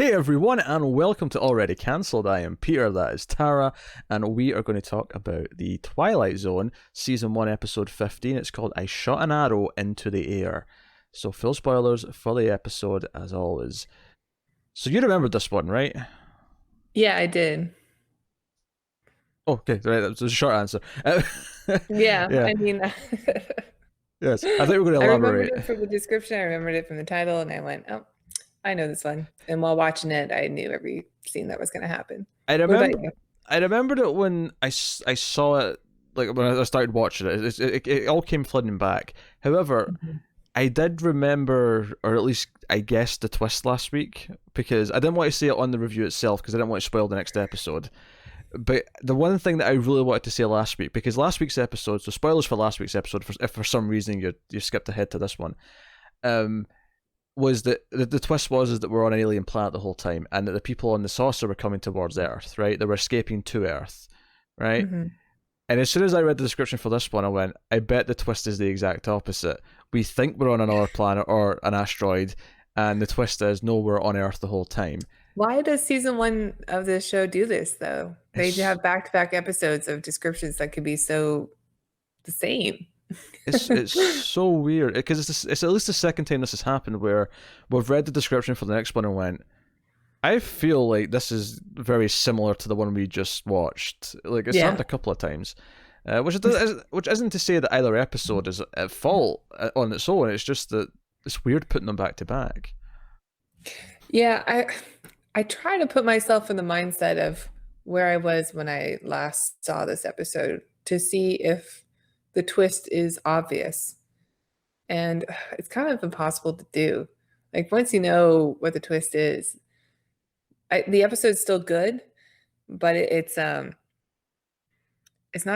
Hey everyone, and welcome to Already Cancelled. I am Peter, that is Tara, and we are going to talk about the Twilight Zone, Season 1, Episode 15. It's called I Shot an Arrow into the Air. So, full spoilers for the episode, as always. So, you remembered this one, right? Yeah, I did. Oh, okay, right, that was a short answer. Yeah, Yeah, I mean, yes. I think we're going to I remembered elaborate. it from the description. I remembered it from the title, and I went, "Oh, I know this one." And while watching it, I knew every scene that was going to happen. I What about remember. you? I remembered it when I saw it, like when I started watching it. It all came flooding back. However, Mhm. I did remember, or at least I guessed the twist last week because I didn't want to say it on the review itself because I didn't want to spoil the next episode. But the one thing that I really wanted to say last week, because last week's episode, so spoilers for last week's episode, if for some reason you skipped ahead to this one, um, was that the twist was that we're on an alien planet the whole time, and that the people on the saucer were coming towards Earth, right? They were escaping to Earth, right? Mhm. And as soon as I read the description for this one, I went, I bet the twist is the exact opposite. We think we're on another planet or an asteroid, and the twist is no, we're on Earth the whole time. Why does season one of this show do this, though? They It's have back-to-back episodes of descriptions that could be so the same. it's so weird because it's at least the second time this has happened where we've read the description for the next one and went, I feel like this is very similar to the one we just watched. Like it's happened Yeah. a couple of times, which isn't to say that either episode is at fault on its own. It's just that it's weird putting them back to back. Yeah, I try to put myself in the mindset of where I was when I last saw this episode to see if the twist is obvious. And it's kind of impossible to do. Like once you know what the twist is, the episode's still good, but it's not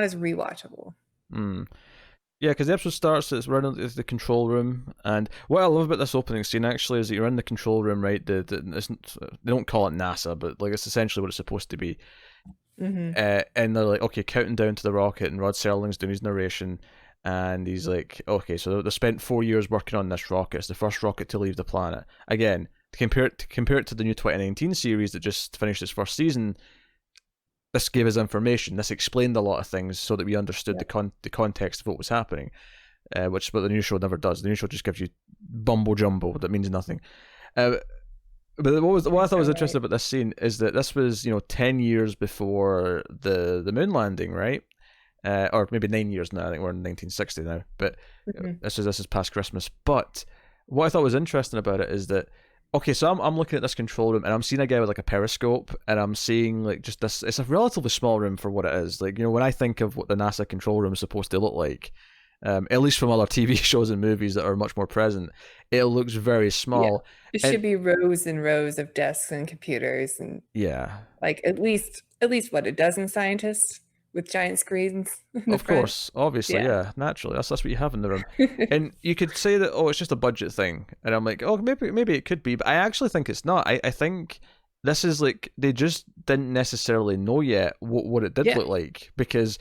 as rewatchable. Mm. Yeah, because the episode starts, it's running it's the control room, and what I love about this opening scene actually is that you're in the control room, right? They don't call it NASA, but like it's essentially what it's supposed to be. Hmm. And they're like, okay, counting down to the rocket, and Rod Serling's doing his narration, and he's like, okay, so they spent 4 years working on this rocket. It's the first rocket to leave the planet. Again, to compare it to the new 2019 series that just finished its first season, this gave us information. This explained a lot of things so that we understood Yeah. the context of what was happening, which what the new show never does. The new show just gives you bumble jumbo that means nothing. Uh, but what I You're thought so was right. interesting about this scene is that this was 10 years before the moon landing, right? Or maybe 9 years now. I think we're in 1960 now, but Mhm. this is past Christmas. But what I thought was interesting about it is that okay, so I'm looking at this control room and I'm seeing a guy with like a periscope and I'm seeing like just this. It's a relatively small room for what it is. Like when I think of what the NASA control room is supposed to look like, at least from other TV shows and movies that are much more present, it looks very Yeah. small. It And should be rows and rows of desks and computers and yeah, like at least what, a dozen scientists with giant screens in the of front. course, obviously, Yeah. yeah, naturally, that's what you have in the room. And you could say that it's just a budget thing, and I'm like, oh, maybe it could be, but I actually think it's not. I think this is like they just didn't necessarily know yet what it did Yeah. look like because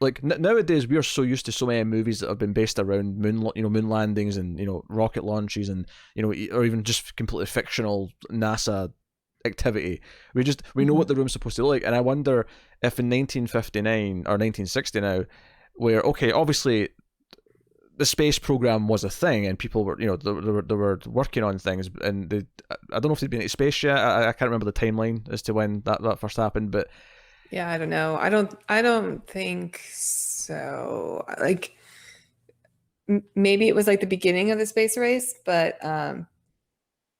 like nowadays we are so used to so many movies that have been based around moon landings and rocket launches and or even just completely fictional NASA activity. We know what Mhm. the room's supposed to look like, and I wonder if in 1959 or 1960 now, where okay, obviously the space program was a thing and people were they were working on things and I don't know if they'd been to space yet. I can't remember the timeline as to when that first happened, but Yeah, I don't know. I don't think so. Like maybe it was like the beginning of the space race, but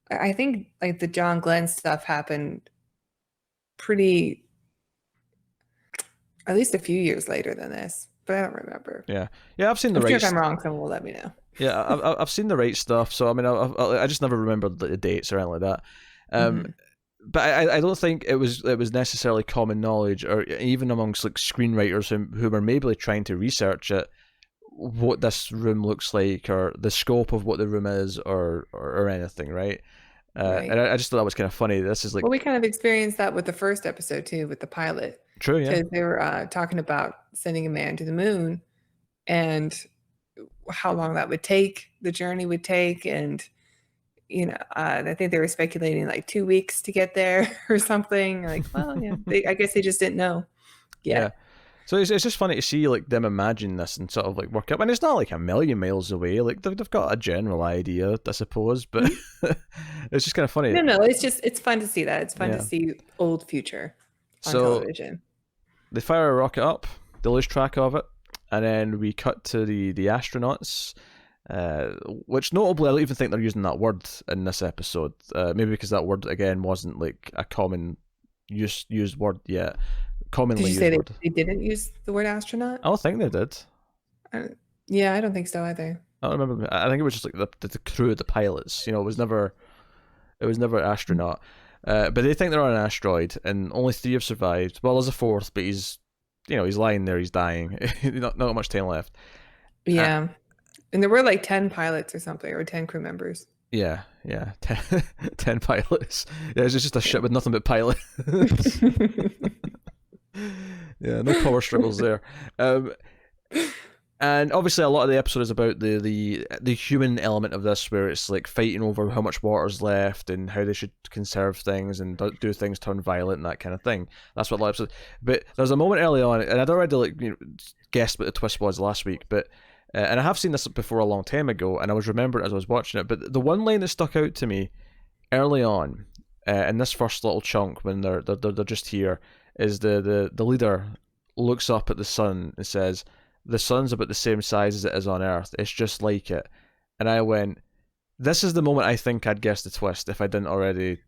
I think like the John Glenn stuff happened pretty at least a few years later than this, but I don't remember. yeah, yeah, I've seen the I'm sure right if I'm wrong, someone will let me know. yeah, I've seen the right stuff. So I mean, I just never remembered the dates or anything like that. Um, Hmm. but I don't think it was necessarily common knowledge, or even amongst like screenwriters who were maybe trying to research it, what this room looks like, or the scope of what the room is, or anything, right? And Right. I just thought that was kind of funny. This is Well, like we kind of experienced that with the first episode too, with the pilot, true, yeah. because they were talking about sending a man to the moon and how long that would take, the journey would take, and I think they were speculating like 2 weeks to get there or something. Like, well, yeah, I guess they just didn't know Yeah. yet. So it's just funny to see like them imagine this and sort of like work up, and it's not like a million miles away. Like they've got a general idea, I suppose, but Mhm. it's just kind of funny. No, it's fun to see that. It's fun to Yeah. see old future on So television. they fire a rocket up, they lose track of it, and then we cut to the astronauts. Which notably, I don't even think they're using that word in this episode. Maybe because that word again wasn't like a common used word yet, Did commonly you say used word. they didn't use the word astronaut? I don't think they did. Uh, yeah, I don't think so either. I don't remember. I think it was just like the crew, the pilots. It was never astronaut. But they think they're on an asteroid, and only three have survived. Well, there's a fourth, but he's lying there. He's dying. Not much time left. Uh, Yeah. And there were like 10 pilots or something, or 10 crew members. yeah. 10 pilots. Yeah, it's just a Yeah. ship with nothing but pilots. Yeah, no power struggles there. Um, and obviously, a lot of the episode is about the human element of this, where it's like fighting over how much water's left and how they should conserve things and do things turn violent and that kind of thing. That's what a lot of episodes. But there's a moment early on, and I'd already guessed what the twist was last week, but and I have seen this before a long time ago, and I was remembering as I was watching it. But the one line that stuck out to me early on, in this first little chunk when they're just here, is the leader looks up at the sun and says, "The sun's about the same size as it is on Earth. It's just like it." And I went, "This is the moment I think I'd guessed the twist if I didn't already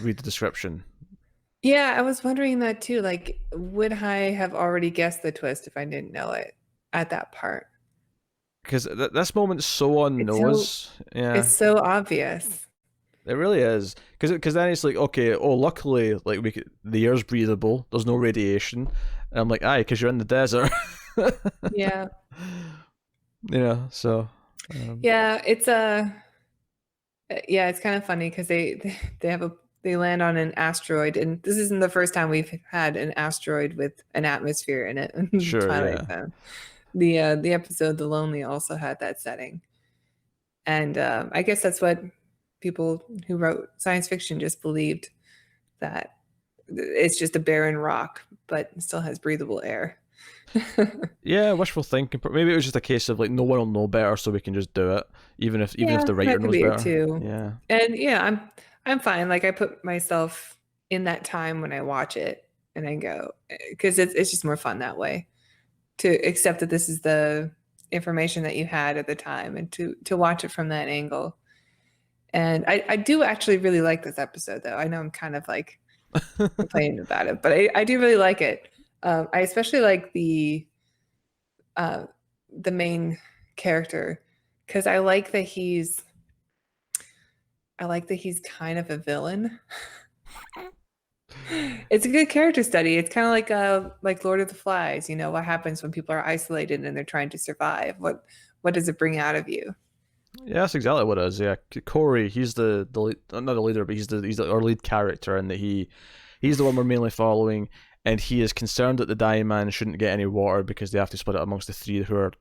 read the description." Yeah, I was wondering that too. Like, would I have already guessed the twist if I didn't know it at that part? Because this moment's so on the It's so nose. Yeah, it's so obvious. it really is. Because then it's like, okay, oh, luckily, like the air's breathable. There's no radiation. And I'm like, aye, because you're in the desert. Yeah. So. Yeah, it's kind of funny because they land on an asteroid, and this isn't the first time we've had an asteroid with an atmosphere in it in Sure, Twilight yeah. Zone. The episode The Lonely also had that setting. And I guess that's what people who wrote science fiction just believed, that it's just a barren rock, but it still has breathable air. Yeah, wishful thinking. Maybe it was just a case of like no one will know better, so we can just do it, even if Yeah, the writer that could knows be it better. too. Yeah, And yeah, I'm fine. Like I put myself in that time when I watch it, and I go, because it's just more fun that way, to accept that this is the information that you had at the time, and to watch it from that angle. And I do actually really like this episode, though. I know I'm kind of like complaining about it, but I do really like it. I especially like uh, the main character, because I like that he's kind of a villain. It's a good character study. It's kind of like Lord of the Flies. What happens when people are isolated and they're trying to survive? What does it bring out of you? yeah, that's exactly what it is. Yeah, Corey, he's the lead, not the leader, but he's our lead character, and that he's the one we're mainly following, and he is concerned that the dying man shouldn't get any water because they have to split it amongst the three who are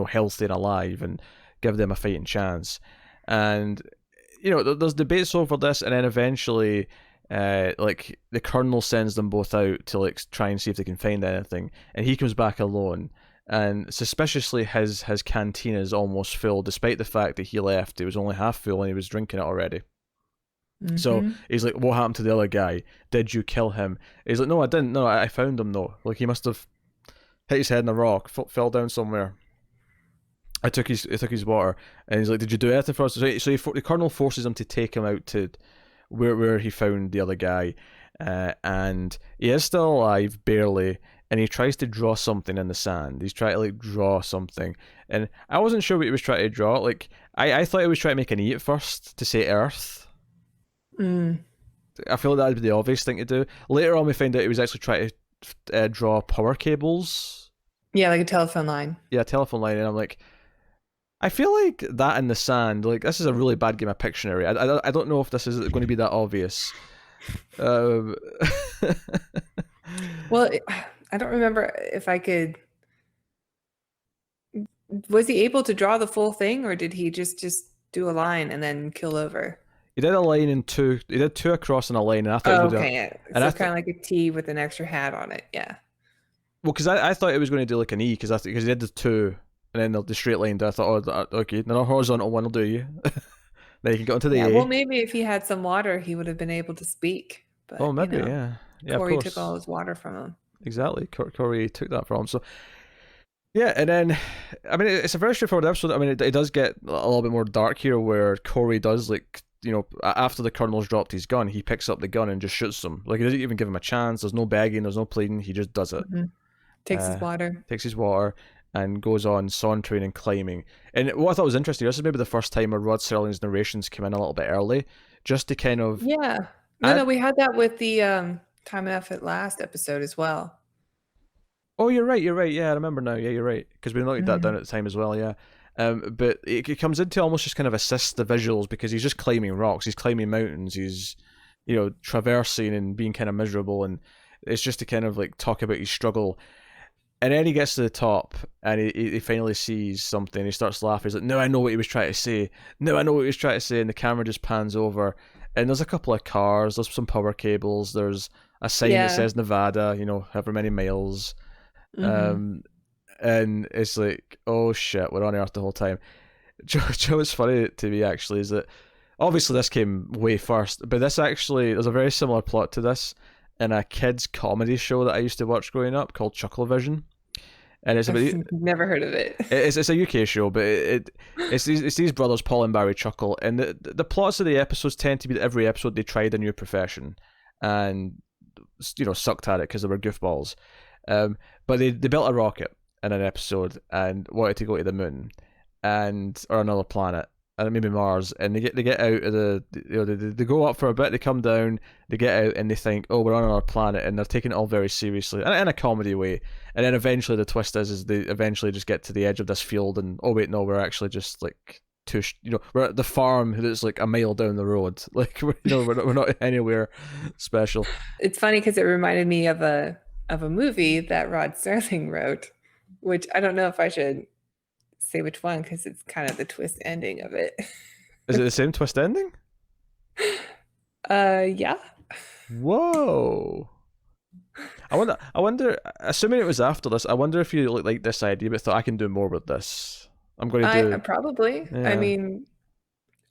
healthy and alive and give them a fighting chance. And there's debates over this, and then eventually, like the colonel sends them both out to like try and see if they can find anything, and he comes back alone. And suspiciously, his canteen is almost full, despite the fact that he left. It was only half full, and he was drinking it already. So Hmm. he's like, "What happened to the other guy? Did you kill him?" He's like, "No, I didn't. No, I found him though. Like he must have hit his head in a rock, fell down somewhere. I took his water." And he's like, "Did you do anything for us?" The colonel forces him to take him out to where he found the other guy, and he is still alive barely. And he tries to draw something in the sand. He's trying to like draw something, and I wasn't sure what he was trying to draw. Like I thought he was trying to make an E at first to say Earth. Mm. I feel like that would be the obvious thing to do. Later on, we find out he was actually trying to draw power cables. Yeah, like a telephone line. Yeah, a telephone line, and I'm like, I feel like that in the sand. Like this is a really bad game of Pictionary. I don't know if this is going to be that obvious. Um, Well, I don't remember if I could. Was he able to draw the full thing, or did he just do a line and then kill over? He did a line in two. He did two across in a line, and I thought he Oh, was going to okay. Yeah. and So I kind thought, of like a T with an extra hat on it. Yeah. well, because I thought it was going to do like an E, because he did the two and then the straight line. I thought, oh, okay, another horizontal one will do you. Then you can get onto the Yeah. Well, A. maybe if he had some water, he would have been able to speak. Oh, But, maybe, yeah, yeah, of Corey took all course, his water from him. exactly. Corey took that from him. So yeah, and then I mean, it's a very straightforward episode. I mean, it does get a little bit more dark here, where Corey does, like, after the colonel's dropped his gun, he picks up the gun and just shoots them. Like, he doesn't even give him a chance. There's no begging. There's no pleading. He just does it. Hmm. Takes his Uh, water. takes his water and goes on sauntering and climbing. And what I thought was interesting, this is maybe the first time where Rod Serling's narrations came in a little bit early, just to kind of Yeah. No, add. no, we had that with the Time Enough at Last episode as well. Oh, you're right. You're right. Yeah, I remember now. Yeah, you're right. Because we noted that down Hmm. at the time as well. Yeah. But it comes in to almost just kind of assist the visuals, because he's just climbing rocks, he's climbing mountains, he's traversing and being kind of miserable, and it's just to kind of like talk about his struggle. And then he gets to the top and he finally sees something. He starts laughing. He's like, "No, I know what he was trying to say. No, I know what he was trying to say." And the camera just pans over, and there's a couple of cars. There's some power cables. There's a sign that Yeah. says Nevada. However many miles. Hmm. Um, and it's like, oh shit, we're on Earth the whole time. What's funny to me actually is that obviously this came way first, but this actually, there's a very similar plot to this in a kids comedy show that I used to watch growing up called Chucklevision. And it's about, I've never heard of it. it's a UK show, but it's these brothers Paul and Barry Chuckle, and the plots of the episodes tend to be that every episode they tried a new profession, and sucked at it because they were goofballs. But they built a rocket in an episode and wanted to go to the moon, or another planet, and maybe Mars, and they get out of they go up for a bit, they come down, they get out, and they think, oh, we're on another planet, and they're taking it all very seriously, and in a comedy way. And then eventually the twist is they eventually just get to the edge of this field, and oh wait, no, we're actually just like we're at the farm that's like a mile down the road. Like, we're not anywhere special. It's funny because it reminded me of a movie that Rod Serling wrote, which I don't know if I should say which one because it's kind of the twist ending of it. Is it the same twist ending? Yeah. Whoa. I wonder. Assuming it was after this, I wonder if you like this idea, but thought I can do more with this. I'm going to I do. probably. I Yeah. mean,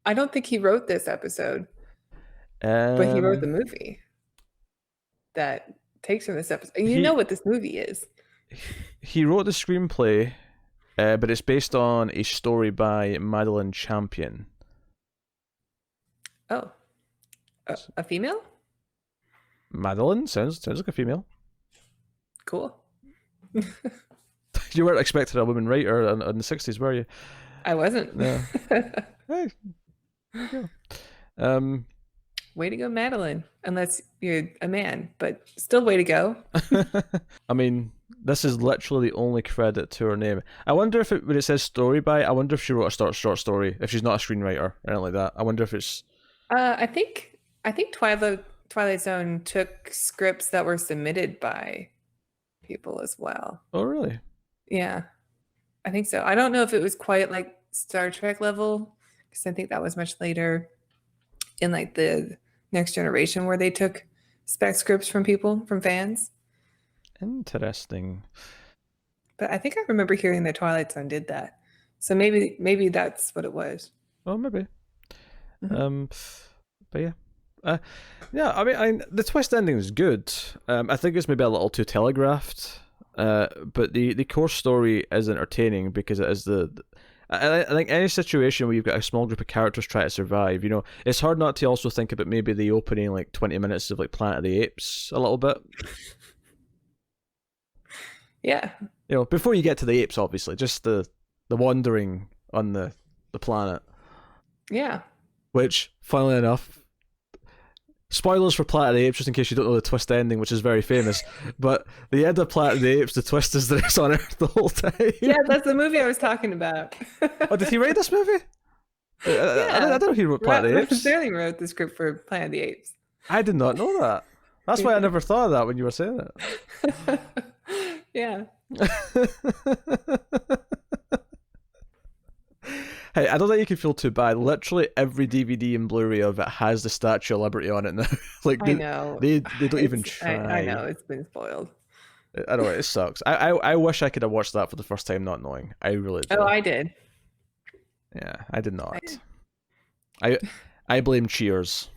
I don't think he wrote this episode, but he wrote the movie that takes from this episode. You know what this movie is. He wrote the screenplay, but it's based on a story by Madeline Champion. Oh, a female? Madeline sounds like a female. Cool. You weren't expecting a woman writer in the 60s, were you? I wasn't. No. Hey, there you go. Way to go, Madeline. Unless you're a man, but still way to go. I mean, this is literally the only credit to her name. I wonder if when it says story by, I wonder if she wrote a short story, if she's not a screenwriter or anything like that. I wonder if it's... I think Twilight Zone took scripts that were submitted by people as well. Oh, really? Yeah, I think so. I don't know if it was quite like Star Trek level, because I think that was much later in like the Next Generation where they took spec scripts from people, from fans. Interesting. But I think I remember hearing that Twilight Zone did that. So maybe that's what it was. Oh, maybe. Mhm. But yeah. Yeah, I mean, the twist ending is good. I think it's maybe a little too telegraphed. But the core story is entertaining because it is I think any situation where you've got a small group of characters trying to survive, it's hard not to also think about maybe the opening like 20 minutes of like Planet of the Apes a little bit. Yeah. Before you get to the apes, obviously, just the wandering on the planet. Yeah. Which, funnily enough, spoilers for Planet of the Apes, just in case you don't know the twist ending, which is very famous. But the end of Planet of the Apes, the twist is that it's on Earth the whole time. Yeah, that's the movie I was talking about. Oh, did he write this movie? Yeah. I don't know if he wrote Planet of the Rod Apes. Serling wrote the script for Planet of the Apes. I did not know that. That's why I never thought of that when you were saying it. Yeah. Hey, I don't think you can feel too bad. Literally every DVD and Blu-ray of it has the Statue of Liberty on it now. Like I know. they don't even I know try. it's been spoiled. I don't know. It sucks. I wish I could have watched that for the first time, not knowing. I really Oh, do. I did. Yeah, I did I not. did. I I blame Cheers.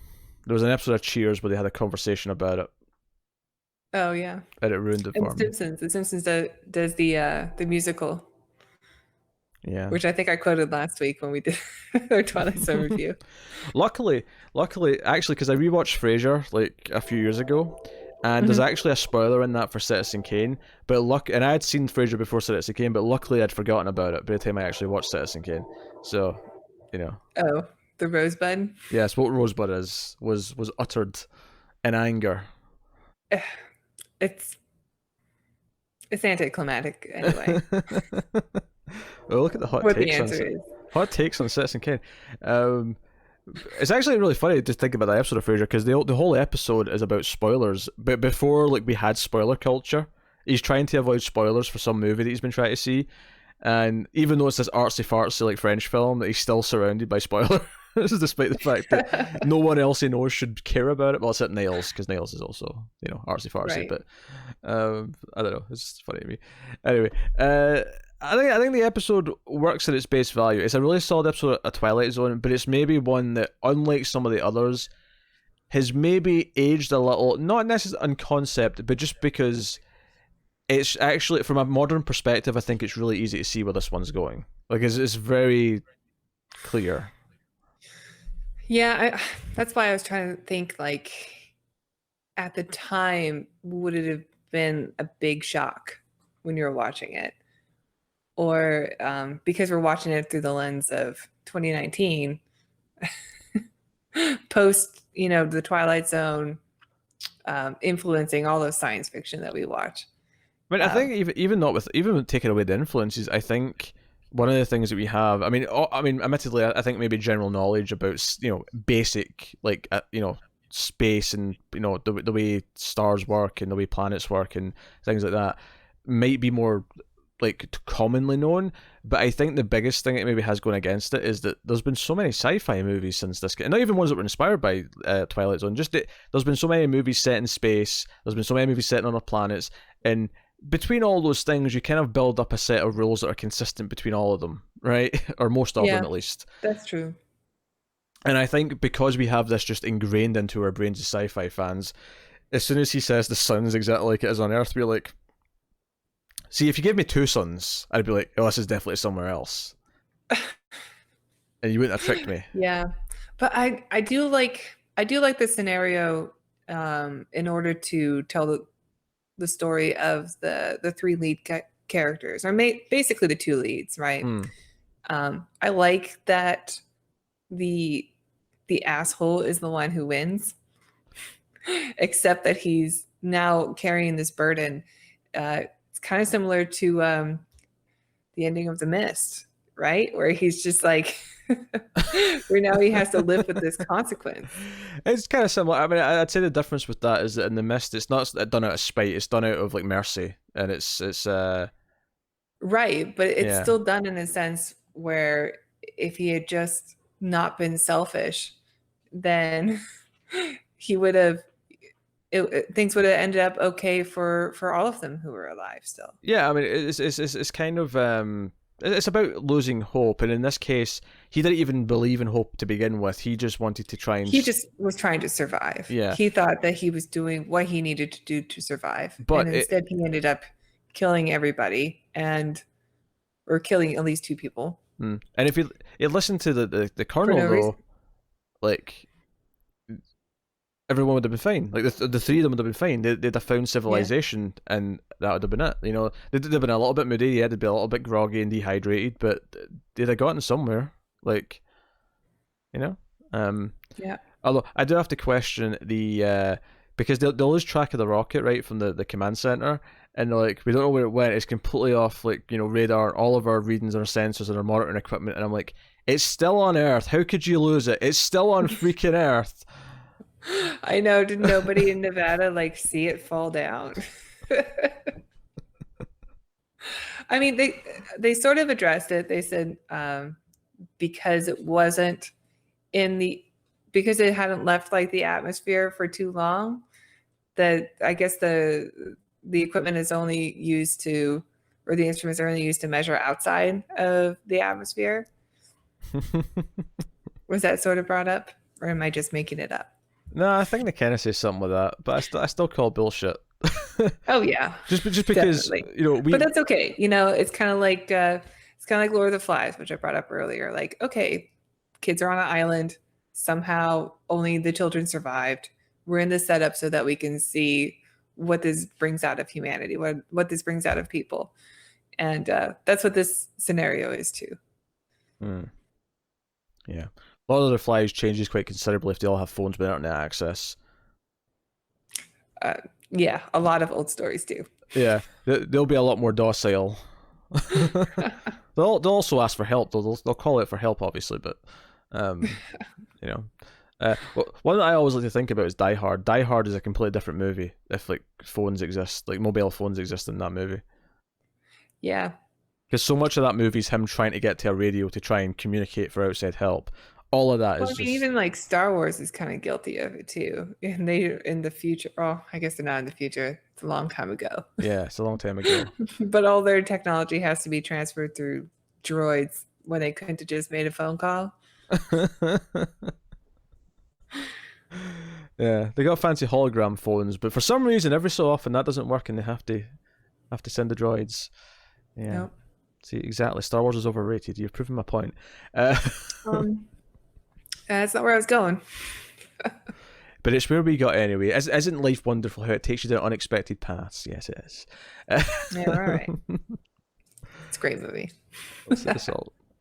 There was an episode of Cheers where they had a conversation about it, Oh yeah. and it ruined it And for me. The Simpsons does the musical, Yeah. which I think I quoted last week when we did our Twilight Zone review. luckily, actually, because I rewatched Frasier like a few years ago, and there's Mhm. actually a spoiler in that for Citizen Kane. And I had seen Frasier before Citizen Kane, but luckily I'd forgotten about it by the time I actually watched Citizen Kane. So, you know, Oh, the Rosebud. yes, what Rosebud was uttered in anger. Eh, It's it's anticlimactic anyway. Well, look at the What the answer is. hot takes on Citizen Kane. Um, it's actually really funny to think about that episode of Frasier because the whole episode is about spoilers. But before like we had spoiler culture, he's trying to avoid spoilers for some movie that he's been trying to see, and even though it's this artsy fartsy like French film, that he's still surrounded by spoilers. This is despite the fact that no one else he knows should care about it. Well, except Niles, because Niles is also artsy fartsy. Right. But I don't know. It's just funny to me. Anyway, I think the episode works at its base value. It's a really solid episode of Twilight Zone, but it's maybe one that, unlike some of the others, has maybe aged a little. Not necessarily on concept, but just because it's actually, from a modern perspective, I think it's really easy to see where this one's going. Like it's very clear. Yeah, that's why I was trying to think like at the time, would it have been a big shock when you were watching it? Or because we're watching it through the lens of 2019, post, the Twilight Zone influencing all those science fiction that we watch. I mean, I think even taking away the influences, I think one of the things that we have, admittedly, I think maybe general knowledge about basic like space and the way stars work and the way planets work and things like that might be more like commonly known, but I think the biggest thing it maybe has going against it is that there's been so many sci-fi movies since this, and not even ones that were inspired by Twilight Zone. Just that there's been so many movies set in space. There's been so many movies set on other planets, and between all those things, you kind of build up a set of rules that are consistent between all of them, right? Or most of Yeah, them, at least. that's true. And I think because we have this just ingrained into our brains as sci-fi fans, as soon as he says the sun's exactly like it is on Earth, we're like, see, if you gave me two suns, I'd be like, oh, this is definitely somewhere else. And you wouldn't have tricked me. Yeah, but I do like the scenario in order to tell the story of the three lead characters, or basically the two leads, right? Hmm. I like that the asshole is the one who wins, except that he's now carrying this burden. It's kind of similar to the ending of The Mist, right? Where he's just like, where now he has to live with this consequence. It's kind of similar. I mean, I'd say the difference with that is that in The Mist, it's not done out of spite. It's done out of like mercy, and it's right, but it's yeah. still done in a sense where if he had just not been selfish, then he would have things would have ended up okay for all of them who were alive still. Yeah, I mean, it's kind of it's about losing hope, and in this case, he didn't even believe in hope to begin with. He just wanted to try and He just was trying to survive. Yeah. He thought that he was doing what he needed to do to survive, But and instead he ended up killing everybody or killing at least two people. And if you listen to the Colonel no though, reason. like everyone would have been fine. Like the three of them would have been fine. They'd have found civilization, and that would have been it. They'd have been a little bit moody. Yeah, they'd be a little bit groggy and dehydrated, but they'd have gotten somewhere. Like, Yeah. Although I do have to question the because they'll lose track of the rocket right from the command center, and they're like, we don't know where it went. It's completely off like radar. All of our readings and our sensors and our monitoring equipment, and I'm like, it's still on Earth. How could you lose it? It's still on freaking Earth. I know. Did nobody in Nevada see it fall down? I mean, they sort of addressed it. They said because it wasn't because it hadn't left like the atmosphere for too long, that I guess the equipment is only used to, or the instruments are only used to measure outside of the atmosphere. Was that sort of brought up, or am I just making it up? No, I think they kind of say something like that, but I still call bullshit. Oh yeah, just because definitely. But that's okay. It's kind of like Lord of the Flies, which I brought up earlier. Like, okay, kids are on an island. Somehow, only the children survived. We're in this setup so that we can see what this brings out of humanity, what this brings out of people, and that's what this scenario is too. Yeah, Lord of the Flies changes quite considerably if they all have phones with internet access. Yeah, a lot of old stories do. Yeah, they'll be a lot more docile. They'll also ask for help. They'll call out for help, obviously, but one that I always like to think about is Die Hard. Die Hard is a completely different movie if like phones exist, like mobile phones exist in that movie. Yeah. Because so much of that movie is him trying to get to a radio to try and communicate for outside help. All of that is just... even like Star Wars is kind of guilty of it too. And they in the future. Oh, I guess they're not in the future. It's a long time ago. Yeah, it's a long time ago. But all their technology has to be transferred through droids when they couldn't have just made a phone call. Yeah, they got fancy hologram phones, but for some reason, every so often that doesn't work, and they have to send the droids. Yeah. Nope. See, exactly. Star Wars is overrated. You've proven my point. That's not where I was going. But it's where we got anyway. Isn't life wonderful how it takes you down unexpected paths? Yes, it is. Yeah, all right. It's a great movie.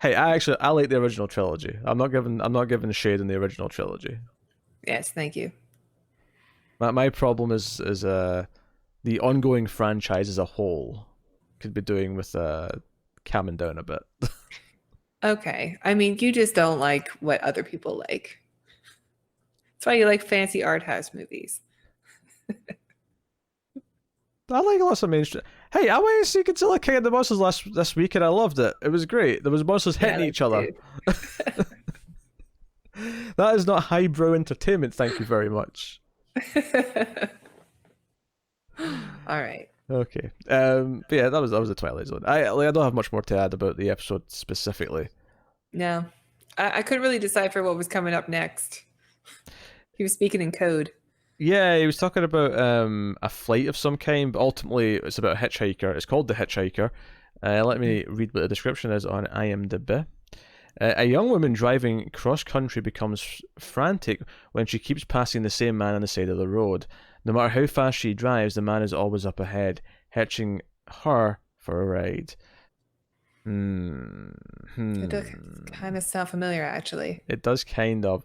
Hey, I like the original trilogy. I'm not giving shade in the original trilogy. Yes, thank you. My problem is the ongoing franchise as a whole could be doing with calming down a bit. Okay. I mean, you just don't like what other people like. That's why you like fancy art house movies. I like lots of mainstream. Hey, I went to see Godzilla King of the Monsters this week and I loved it. It was great. There was monsters hitting each other. That is not highbrow entertainment, thank you very much. All right. Okay. But yeah, that was the Twilight Zone. I don't have much more to add about the episode specifically. No. I couldn't really decipher what was coming up next. He was speaking in code. Yeah, he was talking about a flight of some kind, but ultimately it's about a hitchhiker. It's called The Hitchhiker. Let me read what the description is on IMDb. A young woman driving cross-country becomes frantic when she keeps passing the same man on the side of the road. No matter how fast she drives, the man is always up ahead, hitching her for a ride. It does kind of sound familiar, actually. It does kind of.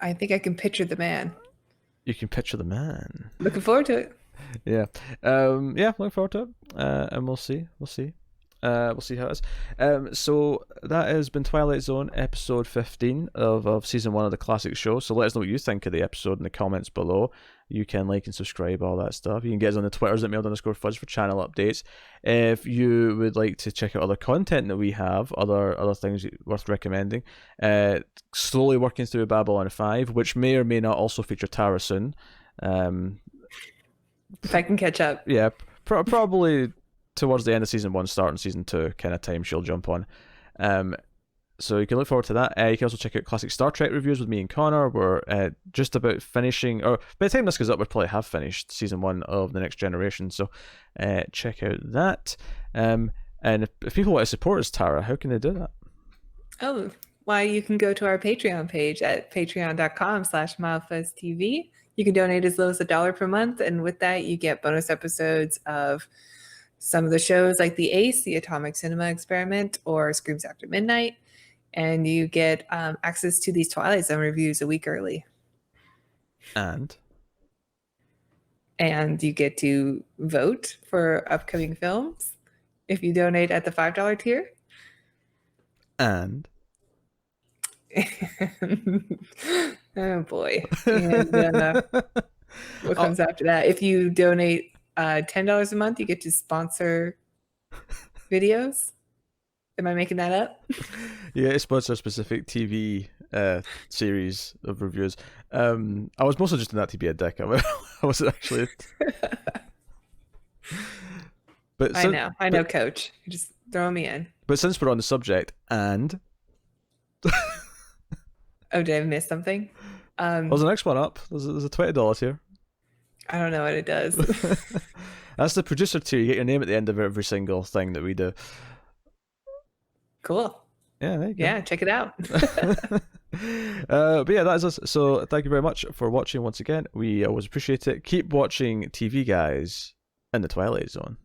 I think I can picture the man. You can picture the man. Looking forward to it. Yeah. Looking forward to it. And we'll see. We'll see how it is. So that has been Twilight Zone episode 15 of season 1 of the classic show. So let us know what you think of the episode in the comments below. You can like and subscribe, all that stuff. You can get us on the Twitters at @mailed_fudge for channel updates. If you would like to check out other content that we have, other things worth recommending, slowly working through Babylon 5, which may or may not also feature Tara soon. If I can catch up. Yeah, probably towards the end of season 1, starting season 2 kind of time she'll jump on. So you can look forward to that. You can also check out classic Star Trek reviews with me and Connor. We're just about finishing, or by the time this goes up, we'll probably have finished season 1 of The Next Generation. So check out that. And if people want to support us, Tara, how can they do that? Oh, why, you can go to our Patreon page at patreon.com/MildFuzzTV. You can donate as low as $1 per month. And with that, you get bonus episodes of some of the shows like The Ace, The Atomic Cinema Experiment, or Screams After Midnight. And you get access to these Twilight Zone reviews a week early. And you get to vote for upcoming films if you donate at the $5 tier. And oh boy. And what comes after that? If you donate $10 a month, you get to sponsor videos. Am I making that up? Yeah, it's sponsor a specific TV series of reviews. I was mostly just in that to be a dick. I wasn't actually. But I know, Coach. You're just throwing me in. But since we're on the subject, and Oh, did I miss something? there's the next one up. There's a $20 here. I don't know what it does. That's the producer tier. You get your name at the end of every single thing that we do. Cool. Yeah, there you go. Yeah, check it out. But yeah, that is us. So thank you very much for watching once again. We always appreciate it. Keep watching TV, guys, in the Twilight Zone.